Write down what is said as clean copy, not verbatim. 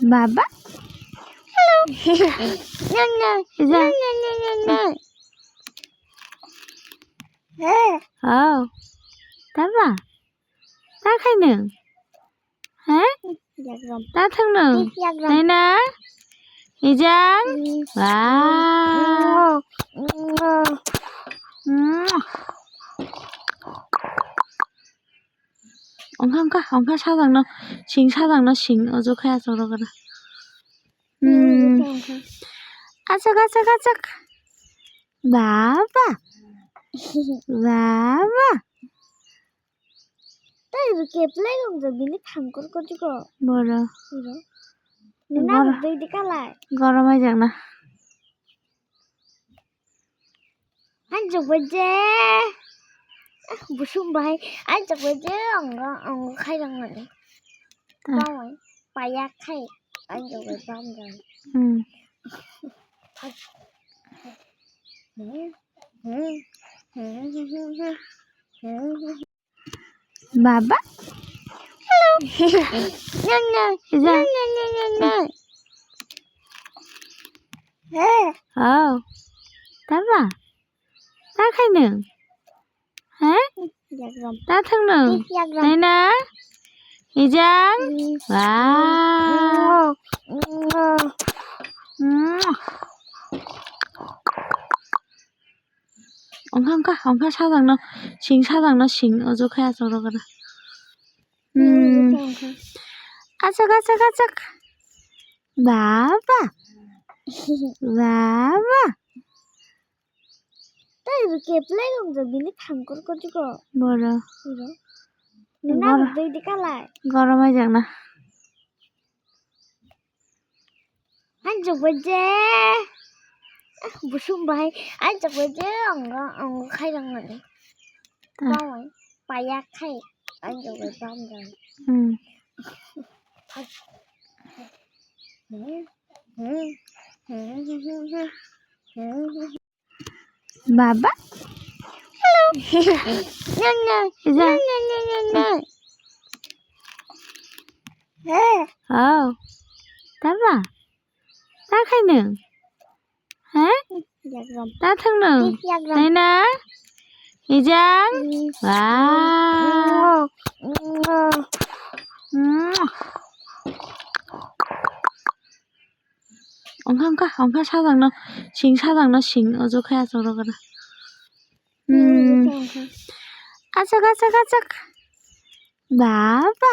Baba? Hello. No, no. Is that? No. Oh. Baba? Ta khai nừng? Hả? Ta thương nừng? Này nè. Izang? Wow. 엉카 사장너 싱 사장너 싱 어저카야 저러거라. 아작. Baba. 나 이렇게 플레이공도 미니 방걸 꺼지고 뭐라? 이거 나 너희들 깔라 গরমে যাক না 한쪽 번째 무슨 말 한쪽 번째 엉거 khai rằng này bao ấy bài khai 한쪽 번째 한쪽 Baba? Hello. No. Is that? No. Oh. Baba? Ta khai nừng? Hả? Ta thương nừng? Này nè. Izang? Wow. 엉카 사장너 싱 사장너 싱 어저카야 저러거라. 아작. Baba. 나 이렇게 플레이공도 미니 방걸 꺼지고 뭐라? 이거 나 너희들 깔라 গরমে যাক না 한쪽 번째 무슨 말 한쪽 번째 엉거 khai rằng này bao ấy bài khai 한쪽 번째 한쪽 Baba? Hello. No. Is that? No. Oh. Baba? Ta khai nừng? Hả? Ta thương nừng? Này nè. Izang? Wow. 엉카 사장너 싱 사장너 싱 어저카야 저러거라. 아작. Baba.